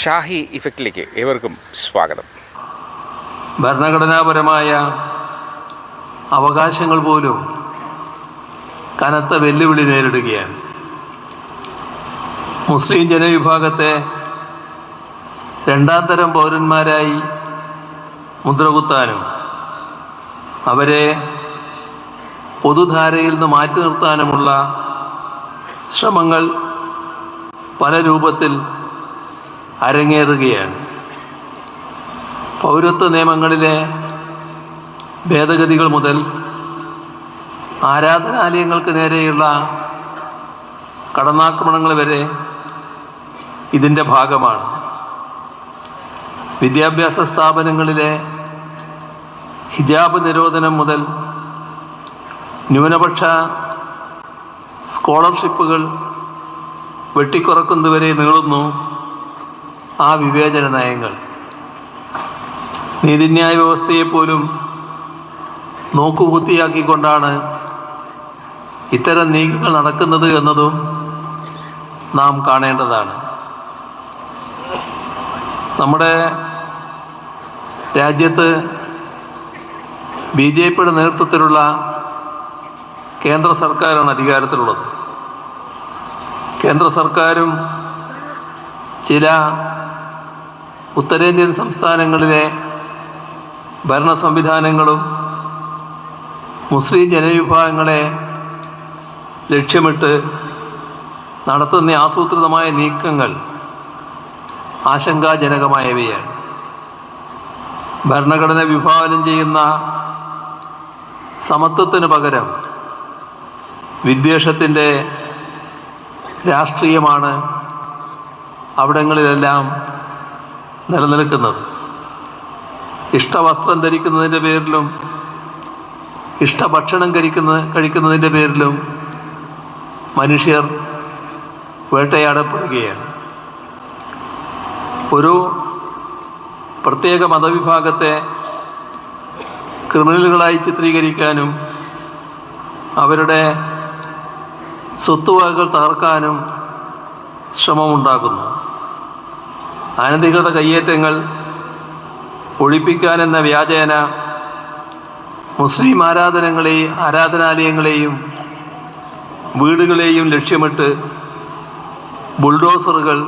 ഷാഹി ഇഫക്റ്റിലേക്ക് ഏവർക്കും സ്വാഗതം. ഭരണഘടനാപരമായ അവകാശങ്ങൾ പോലും കനത്ത വെല്ലുവിളി നേരിടുകയാണ്. മുസ്ലിം ജനവിഭാഗത്തെ രണ്ടാം തരം പൗരന്മാരായി മുദ്രകുത്താനും അവരെ പൊതുധാരയിൽ നിന്ന് മാറ്റി നിർത്താനുമുള്ള ശ്രമങ്ങൾ പല രൂപത്തിൽ അരങ്ങേറുകയാണ്. പൗരത്വ നിയമങ്ങളിലെ ഭേദഗതികൾ മുതൽ ആരാധനാലയങ്ങൾക്ക് നേരെയുള്ള കടന്നാക്രമണങ്ങൾ വരെ ഇതിൻ്റെ ഭാഗമാണ്. വിദ്യാഭ്യാസ സ്ഥാപനങ്ങളിലെ ഹിജാബ് നിരോധനം മുതൽ ന്യൂനപക്ഷ സ്കോളർഷിപ്പുകൾ വെട്ടിക്കുറക്കുന്നതുവരെ നീളുന്നു ആ വിവേചന നയങ്ങൾ. നീതിന്യായ വ്യവസ്ഥയെപ്പോലും നോക്കുകുത്തിയാക്കിക്കൊണ്ടാണ് ഇത്തരം നീക്കങ്ങൾ നടക്കുന്നത് എന്നതും നാം കാണേണ്ടതാണ്. നമ്മുടെ രാജ്യത്ത് BJPയുടെ നേതൃത്വത്തിലുള്ള കേന്ദ്ര സർക്കാരാണ് അധികാരത്തിലുള്ളത്. കേന്ദ്ര സർക്കാരും ചില ഉത്തരേന്ത്യൻ സംസ്ഥാനങ്ങളിലെ ഭരണ സംവിധാനങ്ങളും മുസ്ലിം ജനവിഭാഗങ്ങളെ ലക്ഷ്യമിട്ട് നടത്തുന്ന ആസൂത്രിതമായ നീക്കങ്ങൾ ആശങ്കാജനകമായവയാണ്. ഭരണഘടന വിഭാവനം ചെയ്യുന്ന സമത്വത്തിന് പകരം വിദ്വേഷത്തിൻ്റെ രാഷ്ട്രീയമാണ് അവിടങ്ങളിലെല്ലാം നിലനിൽക്കുന്നത്. ഇഷ്ടവസ്ത്രം ധരിക്കുന്നതിൻ്റെ പേരിലും ഇഷ്ടഭക്ഷണം കഴിക്കുന്നതിൻ്റെ പേരിലും മനുഷ്യർ വേട്ടയാടപ്പെടുകയാണ്. ഒരു പ്രത്യേക മതവിഭാഗത്തെ ക്രിമിനലുകളായി ചിത്രീകരിക്കാനും അവരുടെ സ്വത്തുവകകൾ തകർക്കാനും ശ്രമമുണ്ടാക്കുന്നു. അനധികൃത കയ്യേറ്റങ്ങൾ ഒഴിപ്പിക്കാനെന്ന വ്യാജേന മുസ്ലിം ആരാധനാലയങ്ങളെയും വീടുകളെയും ലക്ഷ്യമിട്ട് ബുൾഡോസറുകൾ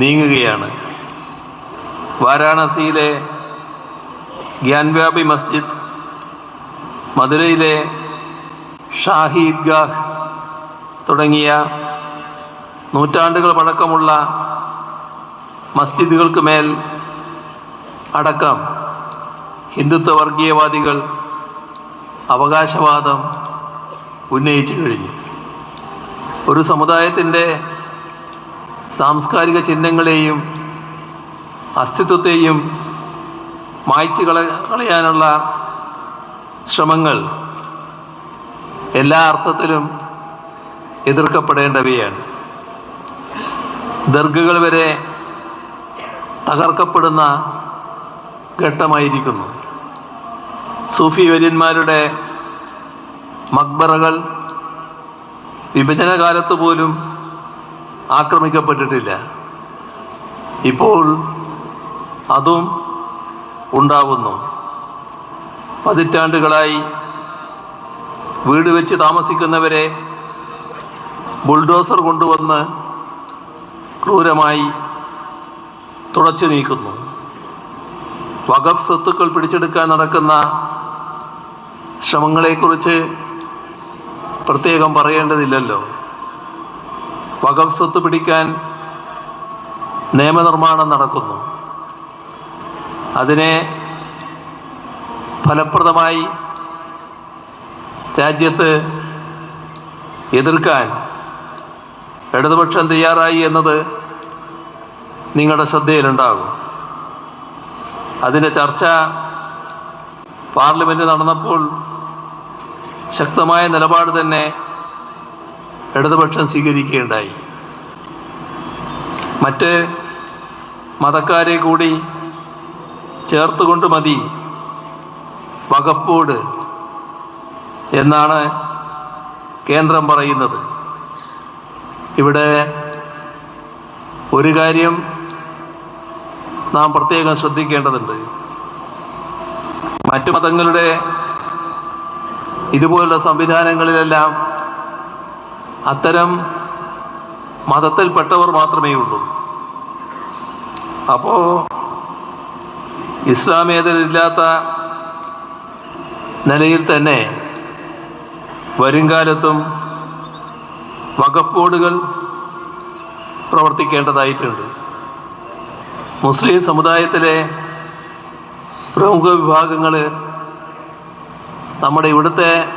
നീങ്ങുകയാണ്. വാരാണസിയിലെ ഗ്യാൻവാപി മസ്ജിദ്, മധുരയിലെ ഷാഹി ഈദ്ഗാഹ് തുടങ്ങിയ നൂറ്റാണ്ടുകൾ പഴക്കമുള്ള മസ്ജിദുകൾക്ക് മേൽ അടക്കം ഹിന്ദുത്വ വർഗീയവാദികൾ അവകാശവാദം ഉന്നയിച്ചു കഴിഞ്ഞു. ഒരു സമുദായത്തിൻ്റെ സാംസ്കാരിക ചിഹ്നങ്ങളെയും അസ്തിത്വത്തെയും മായ്ച്ചു കളയാനുള്ള ശ്രമങ്ങൾ എല്ലാ അർത്ഥത്തിലും എതിർക്കപ്പെടേണ്ടവയാണ്. ദർഗകൾ വരെ തകർക്കപ്പെടുന്ന ഘട്ടമായിരിക്കുന്നു. സൂഫി വര്യന്മാരുടെ മക്ബറകൾ വിഭജനകാലത്ത് പോലും ആക്രമിക്കപ്പെട്ടിട്ടില്ല. ഇപ്പോൾ അതും ഉണ്ടാവുന്നു. പതിറ്റാണ്ടുകളായി വീട് വെച്ച് താമസിക്കുന്നവരെ ബുൾഡോസർ കൊണ്ടുവന്ന് ക്രൂരമായി തുടച്ചു നീക്കുന്നു. വഖഫ് സ്വത്തുക്കൾ പിടിച്ചെടുക്കാൻ നടക്കുന്ന ശ്രമങ്ങളെക്കുറിച്ച് പ്രത്യേകം പറയേണ്ടതില്ലല്ലോ. വഖഫ് സ്വത്ത് പിടിക്കാൻ നിയമനിർമ്മാണം നടക്കുന്നു. അതിനെ ഫലപ്രദമായി രാജ്യത്ത് എതിർക്കാൻ ഇടതുപക്ഷം തയ്യാറായി എന്നത് നിങ്ങളുടെ ശ്രദ്ധയിലുണ്ടാകും. അതിൻ്റെ ചർച്ച പാർലമെൻറ്റ് നടന്നപ്പോൾ ശക്തമായ നിലപാട് തന്നെ ഇടതുപക്ഷം സ്വീകരിക്കുകയുണ്ടായി. മറ്റ് മതക്കാരെ കൂടി ചേർത്തുകൊണ്ട് മതി വഖഫ് ബോർഡ് എന്നാണ് കേന്ദ്രം പറയുന്നത്. ഇവിടെ ഒരു കാര്യം നാം പ്രത്യേകം ശ്രദ്ധിക്കേണ്ടതുണ്ട്. മറ്റു മതങ്ങളുടെ ഇതുപോലുള്ള സംവിധാനങ്ങളിലെല്ലാം അത്തരം മതത്തിൽപ്പെട്ടവർ മാത്രമേ ഉള്ളൂ. അപ്പോൾ ഇസ്ലാമേതരില്ലാത്ത നിലയിൽ തന്നെ വരുംകാലത്തും വഖഫ് ബോർഡുകൾ പ്രവർത്തിക്കേണ്ടതായിട്ടുണ്ട്. മുസ്ലിം സമുദായത്തിലെ പ്രമുഖ വിഭാഗങ്ങൾ നമ്മുടെ ഇവിടുത്തെ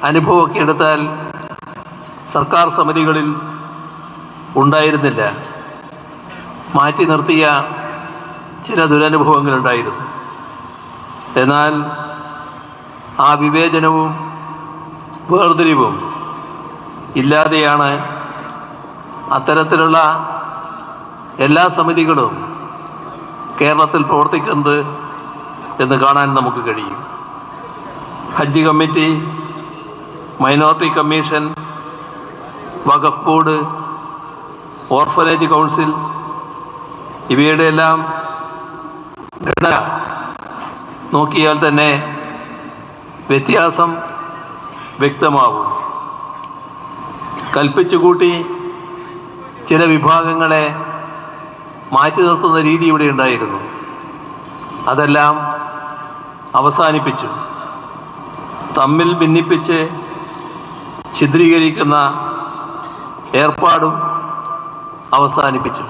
അനുഭവമൊക്കെ എടുത്താൽ സർക്കാർ സമിതികളിൽ ഉണ്ടായിരുന്നില്ല. മാറ്റി നിർത്തിയ ചില ദുരനുഭവങ്ങളുണ്ടായിരുന്നു. എന്നാൽ ആ വിവേചനവും വേർതിരിവും ഇല്ലാതെയാണ് അത്തരത്തിലുള്ള എല്ലാ സമിതികളും കേരളത്തിൽ പ്രവർത്തിക്കുന്നത് എന്ന് കാണാൻ നമുക്ക് കഴിയും. ഹജ്ജ് കമ്മിറ്റി, മൈനോറിറ്റി കമ്മീഷൻ, വഖഫ് ബോർഡ്, ഓർഫനേജ് കൗൺസിൽ ഇവയുടെ എല്ലാം ഘടന നോക്കിയാൽ തന്നെ വ്യത്യാസം വ്യക്തമാവും. കൽപ്പിച്ചുകൂട്ടി ചില വിഭാഗങ്ങളെ മാറ്റി നിർത്തുന്ന രീതി ഇവിടെ ഉണ്ടായിരുന്നു. അതെല്ലാം അവസാനിപ്പിച്ചു. തമ്മിൽ ഭിന്നിപ്പിച്ച് ഛിദ്രീകരിക്കുന്ന ഏർപ്പാടും അവസാനിപ്പിച്ചു.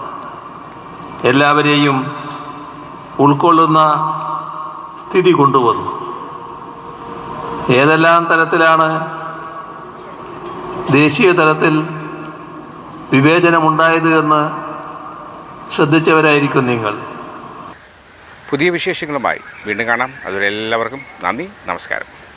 എല്ലാവരെയും ഉൾക്കൊള്ളുന്ന സ്ഥിതി കൊണ്ടുവന്നു. ഏതെല്ലാം തലത്തിലാണ് ദേശീയ തലത്തിൽ വിവേചനമുണ്ടായത് എന്ന് ശ്രദ്ധിച്ചവരായിരിക്കും നിങ്ങൾ. പുതിയ വിശേഷങ്ങളുമായി വീണ്ടും കാണാം. അതുവരെ എല്ലാവർക്കും നന്ദി, നമസ്കാരം.